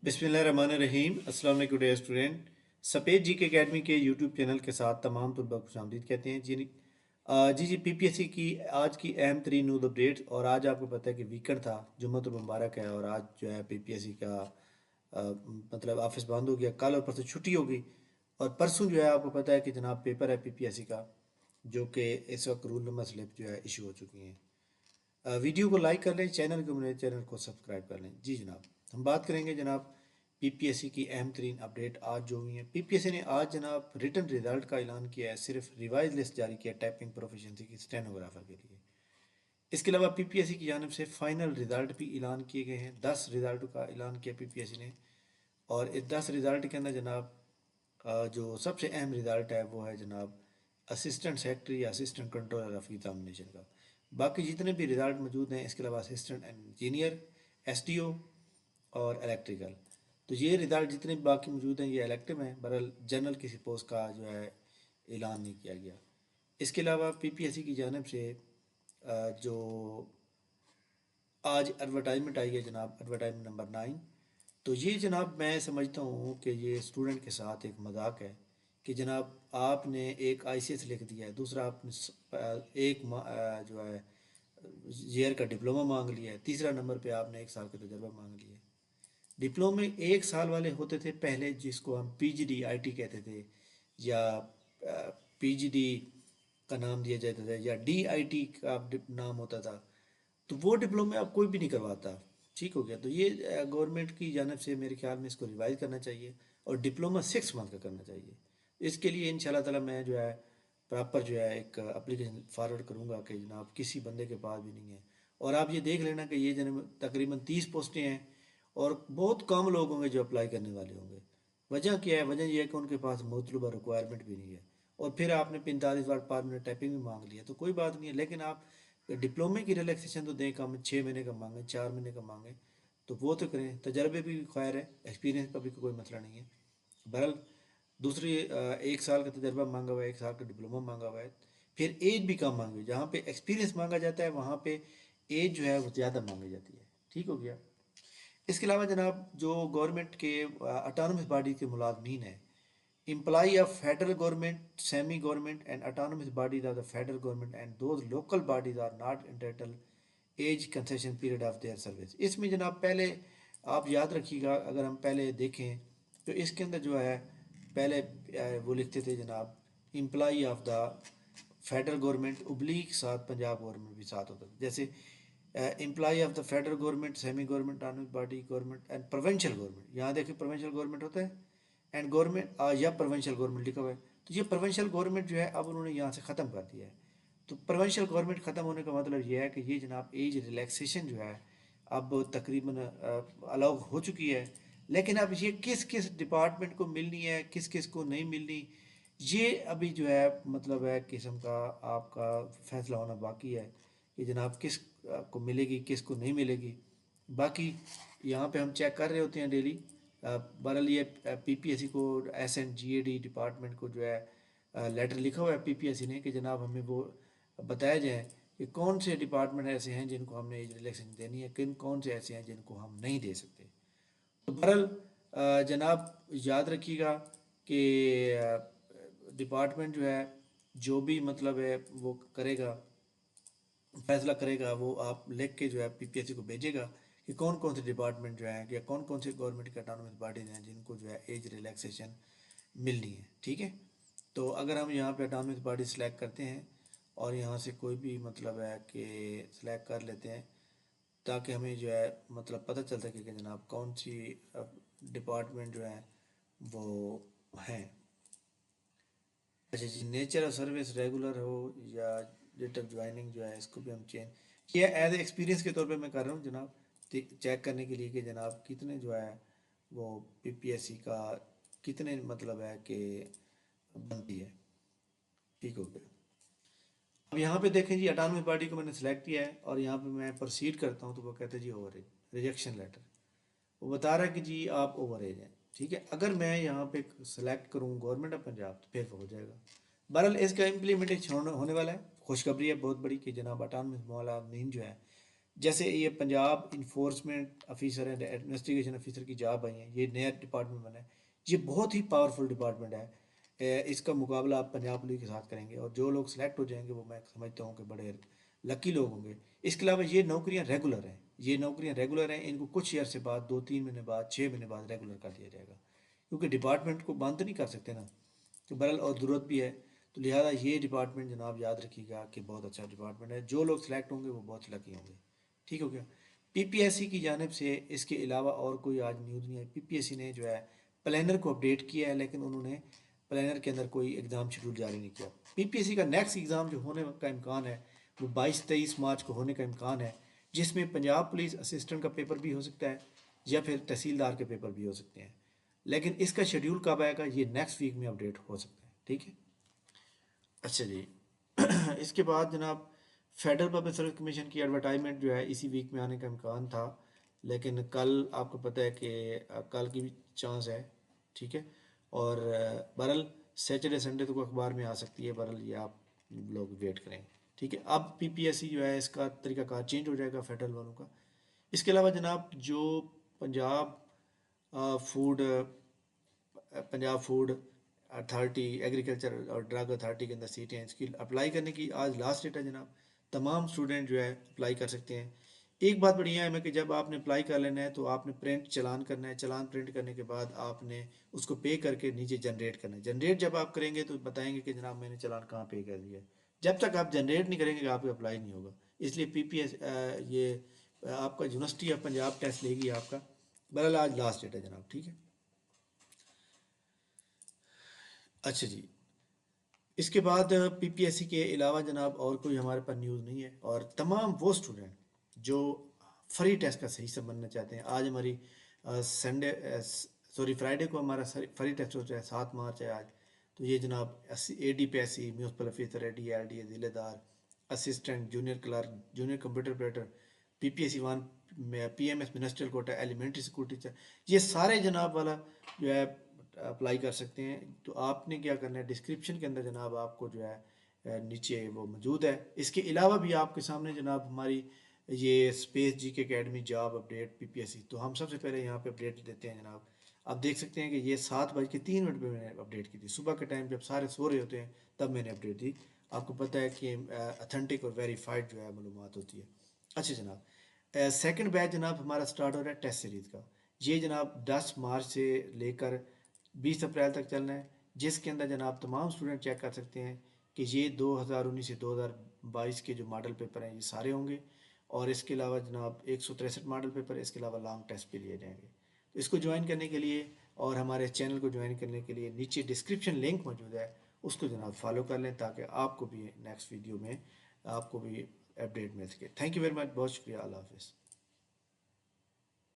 बिस्मिल्लाहिर्रहमानिर्रहीम। अस्सलाम वालेकुम डियर स्टूडेंट। सफ़ेद जी के अकेडमी के यूट्यूब चैनल के साथ तमाम तलबा को खुशामदीद कहते हैं जी पीपीएससी की आज की अहम तरीन न्यूज़ अपडेट्स। और आज आपको पता है कि वीकेंड था, जुम्मतुल मुबारक है, और आज जो है पीपीएससी का मतलब ऑफिस बंद हो गया। कल और परसों छुट्टी होगी, और परसों जो है आपको पता है कि जनाब पेपर है पीपीएससी का, जो कि इस वक्त रूल नंबर स्लिप जो है इशू हो चुकी हैं। वीडियो को लाइक कर लें, मेरे चैनल को सब्सक्राइब कर लें। जी जनाब, हम बात करेंगे जनाब पीपीएससी की अहम तरीन अपडेट आज जो हुई है। पीपीएससी ने आज जनाब रिटन रिजल्ट का ऐलान किया है, सिर्फ रिवाइज लिस्ट जारी किया टाइपिंग प्रोफिशिएंसी की स्टेनोग्राफर के लिए। इसके अलावा पीपीएससी की जानिब से फाइनल रिजल्ट भी ऐलान किए गए हैं। 10 रिजल्ट का ऐलान किया पीपीएससी ने, और इस 10 रिजल्ट के अंदर जनाब जो सबसे अहम रिजल्ट है वो है जनाब असिस्टेंट सेक्रेटरी या असिस्टेंट कंट्रोलर ऑफ एग्जामिनेशन का। बाकी जितने भी रिजल्ट मौजूद हैं, इसके अलावा असिस्टेंट इंजीनियर, एसडीओ और इलेक्ट्रिकल, तो ये रिजल्ट जितने भी बाकी मौजूद हैं ये इलेक्टिव हैं। बहरहाल जनरल किसी पोस्ट का जो है ऐलान नहीं किया गया। इसके अलावा पीपीएससी की जानिब से जो आज एडवर्टाइजमेंट आई है जनाब, एडवर्टाइजमेंट नंबर 9, तो ये जनाब मैं समझता हूँ कि ये स्टूडेंट के साथ एक मजाक है कि जनाब आपने एक आईसीएस लिख दिया है, दूसरा आपने जो है ईयर का डिप्लोमा मांग लिया है, तीसरा नंबर पे आपने 1 साल का तजर्बा मांग लिया है। डिप्लोमे 1 साल वाले होते थे पहले, जिसको हम पीजीडी आईटी कहते थे, या पीजीडी का नाम दिया जाता था, या डीआईटी का नाम होता था। तो वो डिप्लोमे अब कोई भी नहीं करवाता। ठीक हो गया, तो ये गवर्नमेंट की जानब से मेरे ख्याल में इसको रिवाइज करना चाहिए, और डिप्लोमा 6 मंथ का करना चाहिए। इसके लिए इंशाल्लाह ताला मैं जो है प्रॉपर जो है एक एप्लीकेशन फॉरवर्ड करूँगा कि जनाब किसी बंदे के पास भी नहीं है। और आप ये देख लेना कि ये जन तकरीबन 30 पोस्टें हैं, और बहुत कम लोग होंगे जो अप्लाई करने वाले होंगे। वजह क्या है? वजह यह है कि उनके पास मतलूबा रिक्वायरमेंट भी नहीं है, और फिर आपने 45 वर्ड पर मिनट टाइपिंग भी मांग लिया तो कोई बात नहीं है, लेकिन आप डिप्लोमे की रिलैक्सेशन तो दें, कम 6 महीने का मांगे, 4 महीने का मांगे, तो वो तो करें। तजर्बे भी खैर है, एक्सपीरियंस का भी कोई मसला नहीं है। बहरहाल दूसरी 1 साल का तजर्बा मांगा हुआ है, 1 साल का डिप्लोमा मांगा हुआ है, फिर एज भी कम मांगी। जहाँ पे एक्सपीरियंस मांगा जाता है वहाँ पे एज जो है वो ज़्यादा मांगी जाती है। ठीक हो गया। इसके अलावा जनाब जो गवर्नमेंट के अटानमस बॉडी के मुलाजमीन हैं, employee of federal government, semi government and autonomous bodies of the federal government and those local bodies are not entitled age concession period of their service। इसमें जनाब पहले आप याद रखिएगा, अगर हम पहले देखें तो इसके अंदर जो है पहले वो लिखते थे जनाब employee of the federal government उब्लीक साथ पंजाब गवर्नमेंट भी साथ होता था। जैसे employee of the federal government, semi government, autonomous body government and provincial government. यहाँ देखिए प्रोविंशियल गवर्नमेंट होता है एंड गवर्नमेंट, या प्रोविंशियल गवर्नमेंट लिखा हुआ है। तो ये प्रोविंशियल गवर्नमेंट जो है अब उन्होंने यहाँ से ख़त्म कर दिया है। तो प्रोविंशियल गवर्नमेंट ख़त्म होने का मतलब ये है कि ये जनाब एज रिलैक्सेशन जो है अब तकरीबन अलाउ हो चुकी है। लेकिन अब ये किस किस डिपार्टमेंट को मिलनी है, किस किस को नहीं मिलनी, ये अभी जो है मतलब है किस्म का आपका फैसला होना बाकी है कि जनाब किस को मिलेगी, किस को नहीं मिलेगी। बाकी यहाँ पे हम चेक कर रहे होते हैं डेली। बहरहाल ये पीपीएससी को एस एंड जीएडी डिपार्टमेंट को जो है लेटर लिखा हुआ है पीपीएससी ने कि जनाब हमें वो बताया जाए कि कौन से डिपार्टमेंट ऐसे हैं जिनको हमने एज रिलैक्सेशन देनी है, किन कौन से ऐसे हैं जिनको हम नहीं दे सकते। तो बहरहाल जनाब याद रखिएगा कि डिपार्टमेंट जो है जो भी मतलब है वो करेगा, फैसला करेगा, वो आप लिख के जो है पीपीएससी को भेजेगा कि कौन कौन से डिपार्टमेंट जो है या कौन कौन से गवर्नमेंट के ऑटोनमस बॉडीज हैं जिनको जो है एज रिलैक्सेशन मिलनी है। ठीक है, तो अगर हम यहाँ पे ऑटोनमस बॉडी सेलेक्ट करते हैं और यहाँ से कोई भी मतलब है कि सेलेक्ट कर लेते हैं, ताकि हमें जो है मतलब पता चल सके कि जनाब कौन सी डिपार्टमेंट जो है वो हैं। अच्छा जी, नेचर ऑफ सर्विस रेगुलर हो या डेट ऑफ ज्वाइनिंग जो है इसको भी हम चेंज किया एज ए एक्सपीरियंस के तौर पे मैं कर रहा हूँ जनाब, चेक करने के लिए कि जनाब कितने जो है वो पीपीएससी का कितने मतलब है कि बनती है। ठीक हो गया। अब यहाँ पे देखें जी, अटानमस बॉडी को मैंने सेलेक्ट किया है और यहाँ पे मैं प्रोसीड करता हूँ तो वो कहते हैं जी ओवर एज, रिजेक्शन लेटर। वो बता रहा है कि जी आप ओवर एज हैं। ठीक है, अगर मैं यहाँ पे सेलेक्ट करूँ गवर्नमेंट ऑफ पंजाब तो फिर वो हो जाएगा। बहरहाल इसका इम्प्लीमेंटेशन होने वाला है। खुशखबरी है बहुत बड़ी कि जनाब अटानमस मुलाजमीन जो है جیسے یہ پنجاب انفورسمنٹ آفیسر ہے، انویسٹیگیشن آفیسر کی جاب آئی ہیں، یہ نیا ڈپارٹمنٹ بنا ہے، یہ بہت ہی پاورفل ڈپارٹمنٹ ہے۔ اس کا مقابلہ آپ پنجاب پولیس کے ساتھ کریں گے، اور جو لوگ سلیکٹ ہو جائیں گے وہ میں سمجھتا ہوں کہ بڑے لکی لوگ ہوں گے۔ اس کے علاوہ یہ نوکریاں ریگولر ہیں، یہ نوکریاں ریگولر ہیں، ان کو کچھ عرصے بعد 2-3 مہینے بعد 6 مہینے بعد ریگولر کر دیا جائے گا، کیونکہ ڈپارٹمنٹ کو بند نہیں کر سکتے نا، تو برل اور ضرورت بھی ہے، تو لہٰذا یہ ڈپارٹمنٹ جناب یاد رکھیے گا کہ بہت اچھا ڈپارٹمنٹ ہے، جو لوگ سلیکٹ ہوں گے وہ بہت لکی ہوں گے۔ ٹھیک ہو گیا۔ پی پی ایس سی کی جانب سے اس کے علاوہ اور کوئی آج نیوز نہیں ہے۔ پی پی ایس سی نے جو ہے پلانر کو اپڈیٹ کیا ہے، لیکن انہوں نے پلانر کے اندر کوئی ایگزام شیڈول جاری نہیں کیا۔ پی پی ایس سی کا نیکسٹ ایگزام جو ہونے کا امکان ہے وہ 22-23 مارچ کو ہونے کا امکان ہے، جس میں پنجاب پولیس اسسٹنٹ کا پیپر بھی ہو سکتا ہے یا پھر تحصیلدار کے پیپر بھی ہو سکتے ہیں، لیکن اس کا شیڈول کب آئے گا یہ نیکسٹ ویک میں اپڈیٹ ہو سکتا ہے۔ ٹھیک ہے، اچھا جی۔ اس کے بعد جناب فیڈرل پبلک سروس کمیشن کی ایڈورٹائزمنٹ جو ہے اسی ویک میں آنے کا امکان تھا، لیکن کل آپ کو پتہ ہے کہ کل کی بھی چانس ہے۔ ٹھیک ہے، اور برل سیٹرڈے سنڈے تو اخبار میں آ سکتی ہے، برل یہ آپ لوگ ویٹ کریں۔ ٹھیک ہے، اب پی پی ایس سی جو ہے اس کا طریقہ کار چینج ہو جائے گا فیڈرل والوں کا۔ اس کے علاوہ جناب جو Punjab food Punjab food authority agriculture اور ڈرگ اتھارٹی کے اندر سیٹیں ہیں، اس کی اپلائی کرنے کی آج لاسٹ ڈیٹ ہے جناب۔ تمام اسٹوڈنٹ جو ہے اپلائی کر سکتے ہیں۔ ایک بات بڑی اہم ہے کہ جب آپ نے اپلائی کر لینا ہے تو آپ نے پرنٹ چلان کرنا ہے، چلان پرنٹ کرنے کے بعد آپ نے اس کو پے کر کے نیچے جنریٹ کرنا ہے۔ جنریٹ جب آپ کریں گے تو بتائیں گے کہ جناب میں نے چلان کہاں پے کر دیا ہے۔ جب تک آپ جنریٹ نہیں کریں گے آپ کو اپلائی نہیں ہوگا، اس لیے پی پی ایس یہ آپ کا یونیورسٹی آف پنجاب ٹیسٹ لے گی آپ کا۔ بہرحال آج لاسٹ ڈیٹ ہے جناب۔ ٹھیک ہے، اچھا جی۔ اس کے بعد پی پی ایس سی کے علاوہ جناب اور کوئی ہمارے پاس نیوز نہیں ہے، اور تمام وہ اسٹوڈنٹ جو فری ٹیسٹ کا صحیح سے بننا چاہتے ہیں، آج ہماری سنڈے فرائیڈے کو ہمارا فری ٹیسٹ ہو ہے، 7 مارچ ہے آج، تو یہ جناب A D P S C municipal officer ہے، ڈی ایل ڈی ضلع دار assistant junior clerk junior computer operator P P S C 1 P M S ministerial quota elementary school teacher, یہ سارے جناب والا جو ہے اپلائی کر سکتے ہیں۔ تو آپ نے کیا کرنا ہے، ڈسکرپشن کے اندر جناب آپ کو جو ہے نیچے وہ موجود ہے۔ اس کے علاوہ بھی آپ کے سامنے جناب ہماری یہ اسپیس جی کے اکیڈمی جاب اپڈیٹ پی پی ایس سی، تو ہم سب سے پہلے یہاں پہ اپڈیٹ دیتے ہیں جناب۔ آپ دیکھ سکتے ہیں کہ یہ 7:03 پہ میں نے اپڈیٹ کی تھی، صبح کے ٹائم جب سارے سو رہے ہوتے ہیں تب میں نے اپڈیٹ دی۔ آپ کو پتہ ہے کہ اتھینٹک اور ویریفائڈ جو ہے معلومات ہوتی ہے۔ اچھا جناب، سیکنڈ بیچ جناب ہمارا سٹارٹ ہو رہا ہے ٹیسٹ سیریز کا، یہ جناب 10 مارچ سے لے کر 20 اپریل تک چلنا ہے، جس کے اندر جناب تمام اسٹوڈنٹ چیک کر سکتے ہیں کہ یہ 2019 سے 2022 کے جو ماڈل پیپر ہیں یہ سارے ہوں گے، اور اس کے علاوہ جناب 163 ماڈل پیپر ہے، اس کے علاوہ لانگ ٹیسٹ بھی لیے جائیں گے۔ تو اس کو جوائن کرنے کے لیے اور ہمارے چینل کو جوائن کرنے کے لیے نیچے ڈسکرپشن لنک موجود ہے، اس کو جناب فالو کر لیں تاکہ آپ کو بھی نیکسٹ ویڈیو میں آپ کو بھی اپڈیٹ مل سکے۔ تھینک یو ویری مچ، بہت شکریہ، اللہ حافظ۔